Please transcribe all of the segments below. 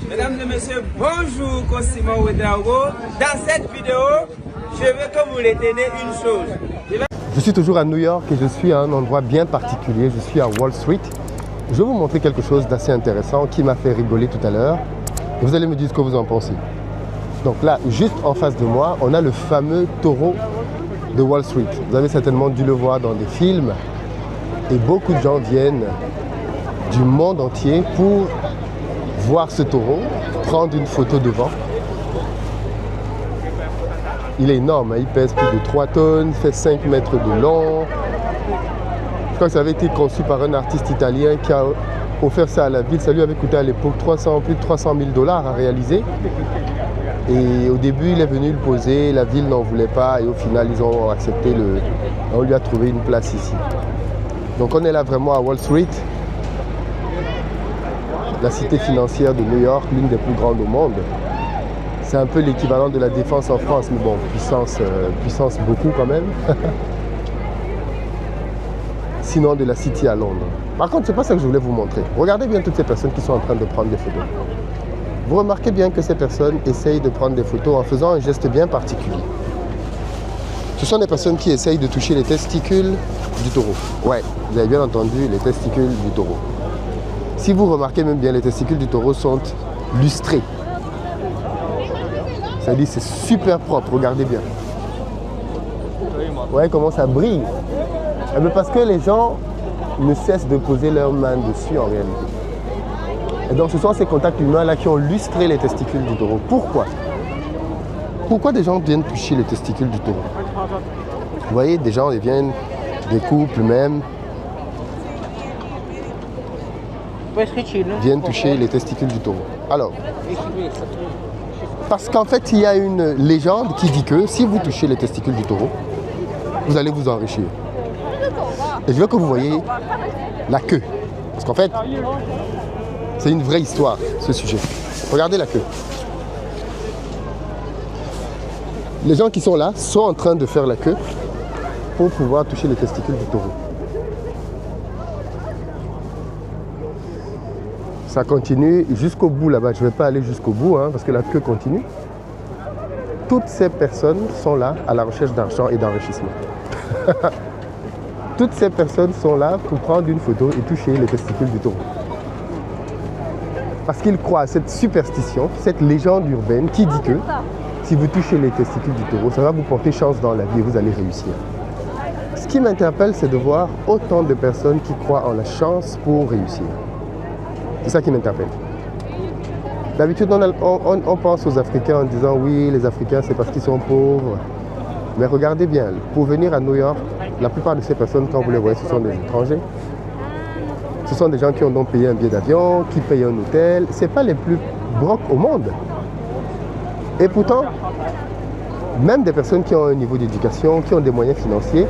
Mesdames et messieurs, bonjour, Cosimo Ouedraogo. Dans cette vidéo, je veux que vous retenez une chose. Je suis toujours à New York et je suis à un endroit bien particulier. Je suis à Wall Street. Je vais vous montrer quelque chose d'assez intéressant qui m'a fait rigoler tout à l'heure. Et vous allez me dire ce que vous en pensez. Donc là, juste en face de moi, on a le fameux taureau de Wall Street. Vous avez certainement dû le voir dans des films. Et beaucoup de gens viennent du monde entier pour voir ce taureau, prendre une photo devant. Il est énorme, il pèse plus de 3 tonnes, fait 5 mètres de long. Je crois que ça avait été conçu par un artiste italien qui a offert ça à la ville. Ça lui avait coûté à l'époque plus de 300 000 $ à réaliser. Et au début, il est venu le poser, la ville n'en voulait pas et au final, ils ont accepté on lui a trouvé une place ici. Donc on est là vraiment à Wall Street, la cité financière de New York, l'une des plus grandes au monde. C'est un peu l'équivalent de la Défense en France, mais bon, puissance beaucoup quand même. Sinon de la City à Londres. Par contre, c'est pas ça que je voulais vous montrer. Regardez bien toutes ces personnes qui sont en train de prendre des photos. Vous remarquez bien que ces personnes essayent de prendre des photos en faisant un geste bien particulier. Ce sont des personnes qui essayent de toucher les testicules du taureau. Ouais, vous avez bien entendu, les testicules du taureau. Si vous remarquez même bien, les testicules du taureau sont lustrés. Ça dit c'est super propre, regardez bien. Ouais, comment ça brille. Mais parce que les gens ne cessent de poser leurs mains dessus en réalité. Et donc ce sont ces contacts humains-là qui ont lustré les testicules du taureau. Pourquoi? Pourquoi des gens viennent toucher les testicules du taureau? Vous voyez, des gens, ils viennent, des couples même, viennent toucher les testicules du taureau. Alors, parce qu'en fait, il y a une légende qui dit que si vous touchez les testicules du taureau, vous allez vous enrichir. Et je veux que vous voyez la queue. Parce qu'en fait, c'est une vraie histoire, ce sujet. Regardez la queue. Les gens qui sont là sont en train de faire la queue pour pouvoir toucher les testicules du taureau. Ça continue jusqu'au bout là-bas. Je ne vais pas aller jusqu'au bout parce que la queue continue. Toutes ces personnes sont là à la recherche d'argent et d'enrichissement. Toutes ces personnes sont là pour prendre une photo et toucher les testicules du taureau. Parce qu'ils croient à cette superstition, cette légende urbaine qui dit que si vous touchez les testicules du taureau, ça va vous porter chance dans la vie et vous allez réussir. Ce qui m'interpelle, c'est de voir autant de personnes qui croient en la chance pour réussir. C'est ça qui m'interpelle. D'habitude, on pense aux Africains en disant oui, les Africains, c'est parce qu'ils sont pauvres. Mais regardez bien, pour venir à New York, la plupart de ces personnes, quand vous les voyez, ce sont des étrangers. Ce sont des gens qui ont donc payé un billet d'avion, qui payent un hôtel. Ce n'est pas les plus brocs au monde. Et pourtant, même des personnes qui ont un niveau d'éducation, qui ont des moyens financiers,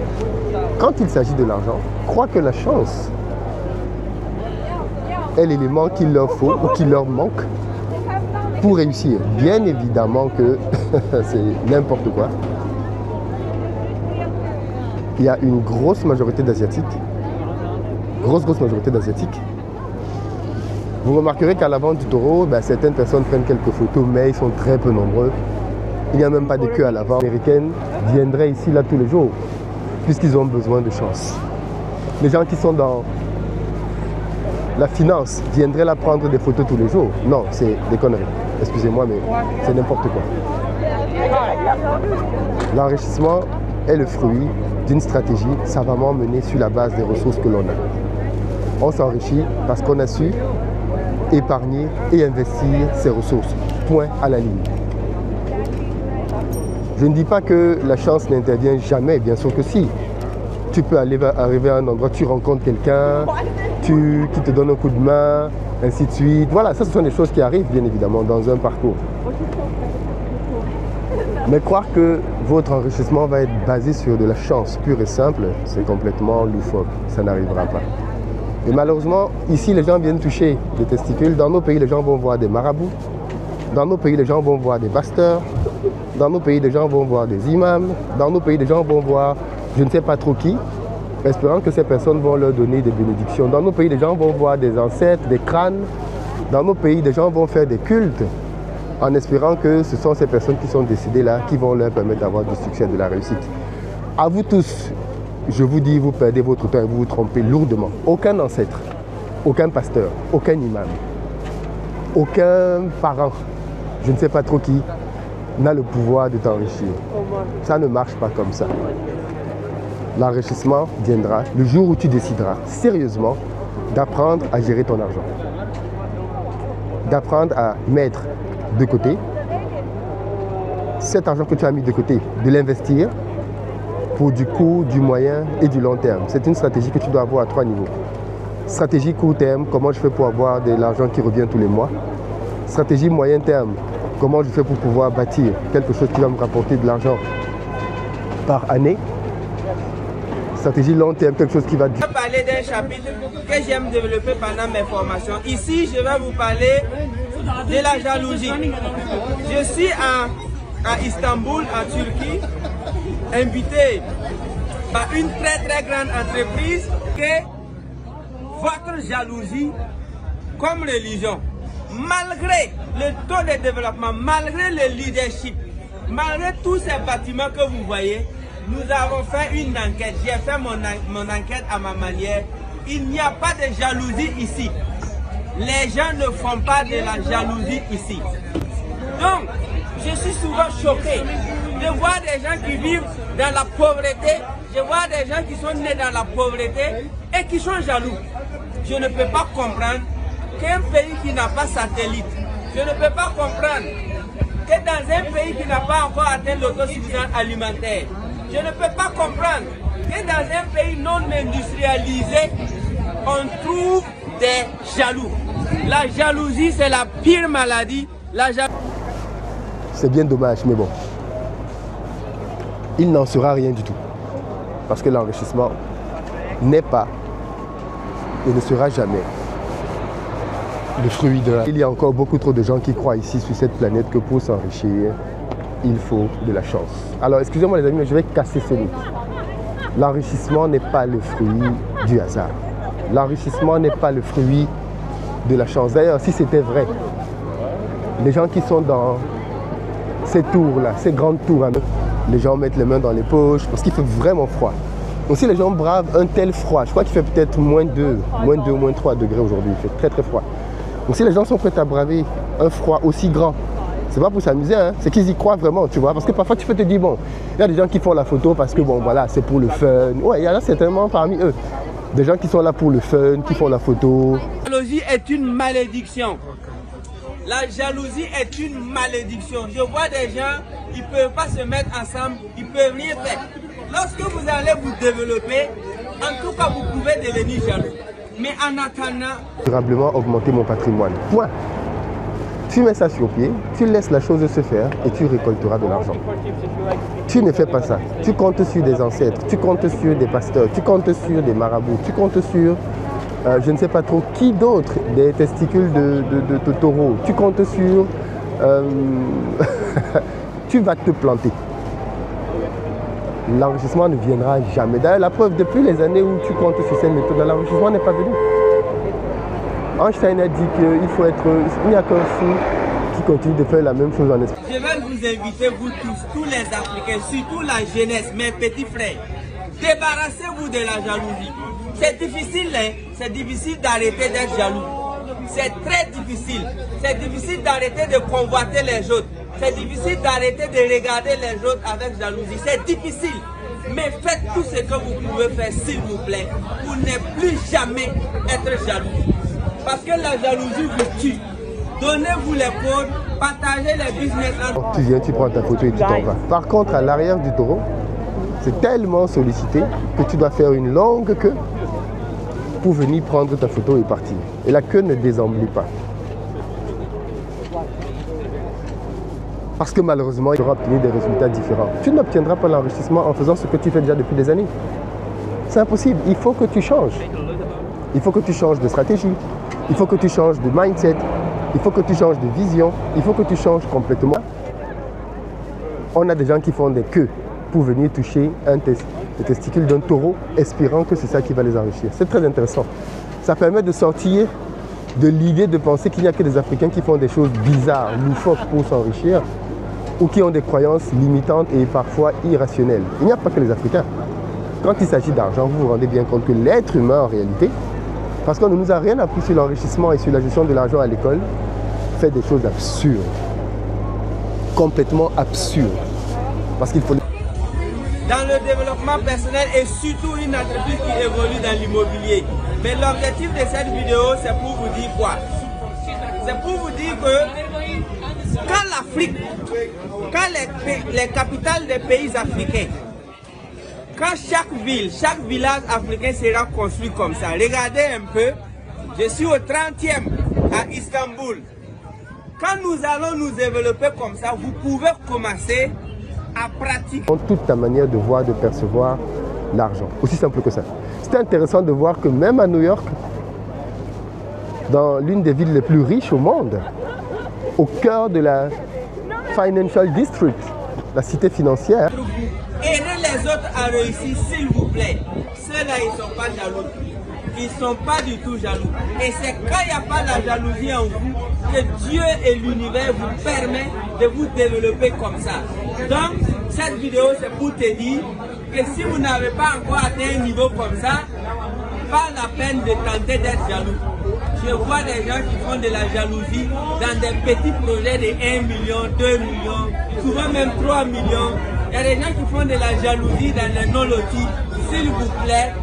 quand il s'agit de l'argent, croient que la chance est l'élément qu'il leur faut ou qu'il leur manque pour réussir. Bien évidemment que c'est n'importe quoi. Il y a une grosse majorité d'Asiatiques. Grosse majorité d'Asiatiques. Vous remarquerez qu'à l'avant du taureau, certaines personnes prennent quelques photos, mais ils sont très peu nombreux. Il n'y a même pas de queue à l'avant. Les Américaines viendraient ici là tous les jours, puisqu'ils ont besoin de chance. Les gens qui sont dans la finance viendraient là prendre des photos tous les jours. Non, c'est des conneries. Excusez-moi, mais c'est n'importe quoi. L'enrichissement est le fruit d'une stratégie savamment menée sur la base des ressources que l'on a. On s'enrichit parce qu'on a su épargner et investir ses ressources. Point à la ligne. Je ne dis pas que la chance n'intervient jamais, bien sûr que si. Tu peux arriver à un endroit, tu rencontres quelqu'un, qui te donne un coup de main, ainsi de suite. Voilà, ça ce sont des choses qui arrivent bien évidemment dans un parcours. Mais croire que votre enrichissement va être basé sur de la chance pure et simple, c'est complètement loufoque. Ça n'arrivera pas. Et malheureusement, ici, les gens viennent toucher les testicules. Dans nos pays, les gens vont voir des marabouts. Dans nos pays, les gens vont voir des pasteurs. Dans nos pays, les gens vont voir des imams. Dans nos pays, les gens vont voir je ne sais pas trop qui, espérant que ces personnes vont leur donner des bénédictions. Dans nos pays, les gens vont voir des ancêtres, des crânes, Dans nos pays, des gens vont faire des cultes en espérant que ce sont ces personnes qui sont décédées là qui vont leur permettre d'avoir du succès, de la réussite. À vous tous, je vous dis, vous perdez votre temps et vous vous trompez lourdement. Aucun ancêtre, aucun pasteur, aucun imam, aucun parent, je ne sais pas trop qui, n'a le pouvoir de t'enrichir. Ça ne marche pas comme ça. L'enrichissement viendra le jour où tu décideras sérieusement d'apprendre à gérer ton argent. D'apprendre à mettre de côté cet argent que tu as mis de côté, de l'investir pour du court, du moyen et du long terme. C'est une stratégie que tu dois avoir à 3 niveaux. Stratégie court terme, comment je fais pour avoir de l'argent qui revient tous les mois. Stratégie moyen terme, comment je fais pour pouvoir bâtir quelque chose qui va me rapporter de l'argent par année. Stratégie long terme, quelque chose qui va... Je vais parler d'un chapitre que j'aime développer pendant mes formations. Ici, je vais vous parler de la jalousie. Je suis à Istanbul, en Turquie, invité par une très grande entreprise que votre jalousie comme religion, malgré le taux de développement, malgré le leadership, malgré tous ces bâtiments que vous voyez, nous avons fait une enquête. J'ai fait mon enquête à ma manière. Il n'y a pas de jalousie ici. Les gens ne font pas de la jalousie ici. Donc, je suis souvent choqué de voir des gens qui vivent dans la pauvreté. Je vois des gens qui sont nés dans la pauvreté et qui sont jaloux. Je ne peux pas comprendre qu'un pays qui n'a pas satellite, je ne peux pas comprendre que dans un pays qui n'a pas encore atteint l'autosuffisance alimentaire, je ne peux pas comprendre que dans un pays non industrialisé, on trouve des jaloux. La jalousie, c'est la pire maladie. C'est bien dommage, mais bon. Il n'en sera rien du tout. Parce que l'enrichissement n'est pas et ne sera jamais le fruit de... Il y a encore beaucoup trop de gens qui croient ici sur cette planète que pour s'enrichir, il faut de la chance. Alors, excusez-moi les amis, mais je vais casser ce mythe. L'enrichissement n'est pas le fruit du hasard. L'enrichissement n'est pas le fruit de la chance. D'ailleurs, si c'était vrai, les gens qui sont dans ces tours-là, ces grandes tours, les gens mettent les mains dans les poches parce qu'il fait vraiment froid. Donc si les gens bravent un tel froid, je crois qu'il fait peut-être moins 2, moins 3 degrés aujourd'hui, il fait très froid. Donc si les gens sont prêts à braver un froid aussi grand, c'est pas pour s'amuser, hein, c'est qu'ils y croient vraiment, tu vois. Parce que parfois tu peux te dire, bon, il y a des gens qui font la photo parce que bon, voilà, c'est pour le fun. Ouais, il y en a certainement parmi eux. Des gens qui sont là pour le fun, qui font la photo. La jalousie est une malédiction. La jalousie est une malédiction. Je vois des gens, ils ne peuvent pas se mettre ensemble, ils ne peuvent rien faire. Lorsque vous allez vous développer, en tout cas, vous pouvez devenir jaloux. Mais en attendant... Durablement augmenter mon patrimoine. Point. Tu mets ça sur pied, tu laisses la chose se faire et tu récolteras de l'argent. Tu ne fais pas ça. Tu comptes sur des ancêtres, tu comptes sur des pasteurs, tu comptes sur des marabouts, tu comptes sur... je ne sais pas trop qui d'autre, des testicules de taureau. Tu comptes sur... tu vas te planter. L'enrichissement ne viendra jamais. D'ailleurs, la preuve, depuis les années où tu comptes sur cette méthode, l'enrichissement n'est pas venu. Einstein a dit qu'il faut être... Il n'y a qu'un fou qui continue de faire la même chose en esprit. Je vais vous inviter, vous tous les Africains, surtout la jeunesse, mes petits frères. Débarrassez-vous de la jalousie. C'est difficile, hein? C'est difficile d'arrêter d'être jaloux. C'est très difficile. C'est difficile d'arrêter de convoiter les autres. C'est difficile d'arrêter de regarder les autres avec jalousie. C'est difficile. Mais faites tout ce que vous pouvez faire, s'il vous plaît, pour ne plus jamais être jaloux. Parce que la jalousie vous tue. Donnez-vous les codes, partagez les business. Tu viens, tu prends ta photo et tu t'en vas. Par contre, à l'arrière du taureau, c'est tellement sollicité que tu dois faire une longue queue pour venir prendre ta photo et partir. Et la queue ne désemblit pas. Parce que malheureusement, il faudra obtenir des résultats différents. Tu n'obtiendras pas l'enrichissement en faisant ce que tu fais déjà depuis des années. C'est impossible. Il faut que tu changes. Il faut que tu changes de stratégie. Il faut que tu changes de mindset. Il faut que tu changes de vision. Il faut que tu changes complètement. On a des gens qui font des queues pour venir toucher les testicules d'un taureau, espérant que c'est ça qui va les enrichir. C'est très intéressant. Ça permet de sortir de l'idée de penser qu'il n'y a que des Africains qui font des choses bizarres, loufoques pour s'enrichir, ou qui ont des croyances limitantes et parfois irrationnelles. Il n'y a pas que les Africains. Quand il s'agit d'argent, vous vous rendez bien compte que l'être humain, en réalité, parce qu'on ne nous a rien appris sur l'enrichissement et sur la gestion de l'argent à l'école, fait des choses absurdes. Complètement absurdes. Parce qu'il faut... Dans le développement personnel et surtout une entreprise qui évolue dans l'immobilier. Mais l'objectif de cette vidéo, c'est pour vous dire quoi? C'est pour vous dire que quand l'Afrique, quand les capitales des pays africains, quand chaque ville, chaque village africain sera construit comme ça, regardez un peu, je suis au 30e à Istanbul. Quand nous allons nous développer comme ça, vous pouvez commencer à pratiquer toute ta manière de voir, de percevoir l'argent. Aussi simple que ça. C'est intéressant de voir que même à New York, dans l'une des villes les plus riches au monde, au cœur de la Financial District, la cité financière, aidez les autres à réussir, s'il vous plaît. Ceux-là, ils ne sont pas jaloux. Ils ne sont pas du tout jaloux. Et c'est quand il n'y a pas la jalousie en vous que Dieu et l'univers vous permettent de vous développer comme ça. Donc, cette vidéo, c'est pour te dire que si vous n'avez pas encore atteint un niveau comme ça, pas la peine de tenter d'être jaloux. Je vois des gens qui font de la jalousie dans des petits projets de 1 million, 2 millions, souvent même 3 millions. Il y a des gens qui font de la jalousie dans les non-lotis. S'il vous plaît,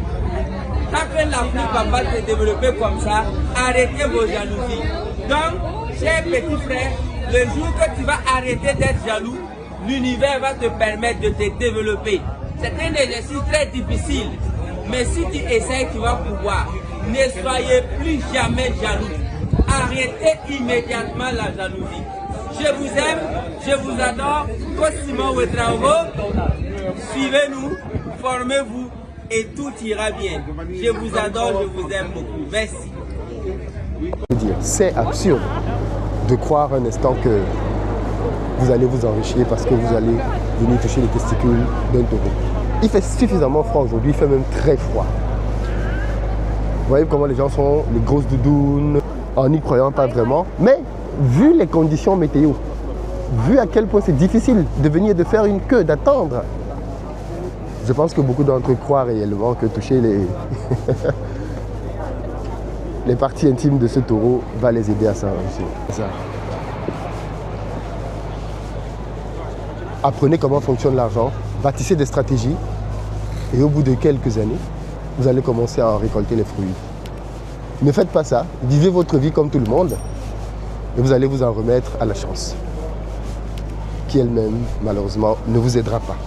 tant que l'Afrique va pas se développer comme ça, arrêtez vos jalousies. Donc, chers petits frères, le jour que tu vas arrêter d'être jaloux, l'univers va te permettre de te développer. C'est un exercice très difficile, mais si tu essaies, tu vas pouvoir. Ne soyez plus jamais jaloux. Arrêtez immédiatement la jalousie. Je vous aime, je vous adore. Cosimo Ouedraogo, suivez-nous, formez-vous et tout ira bien. Je vous adore, je vous aime beaucoup. Merci. C'est absurde de croire un instant que vous allez vous enrichir parce que vous allez venir toucher les testicules d'un taureau. Il fait suffisamment froid aujourd'hui, il fait même très froid. Vous voyez comment les gens sont, les grosses doudounes, en n'y croyant pas vraiment. Mais vu les conditions météo, vu à quel point c'est difficile de venir de faire une queue, d'attendre, je pense que beaucoup d'entre eux croient réellement que toucher les parties intimes de ce taureau va les aider à s'enrichir. Apprenez comment fonctionne l'argent, bâtissez des stratégies et au bout de quelques années, vous allez commencer à en récolter les fruits. Ne faites pas ça, vivez votre vie comme tout le monde et vous allez vous en remettre à la chance, qui elle-même, malheureusement, ne vous aidera pas.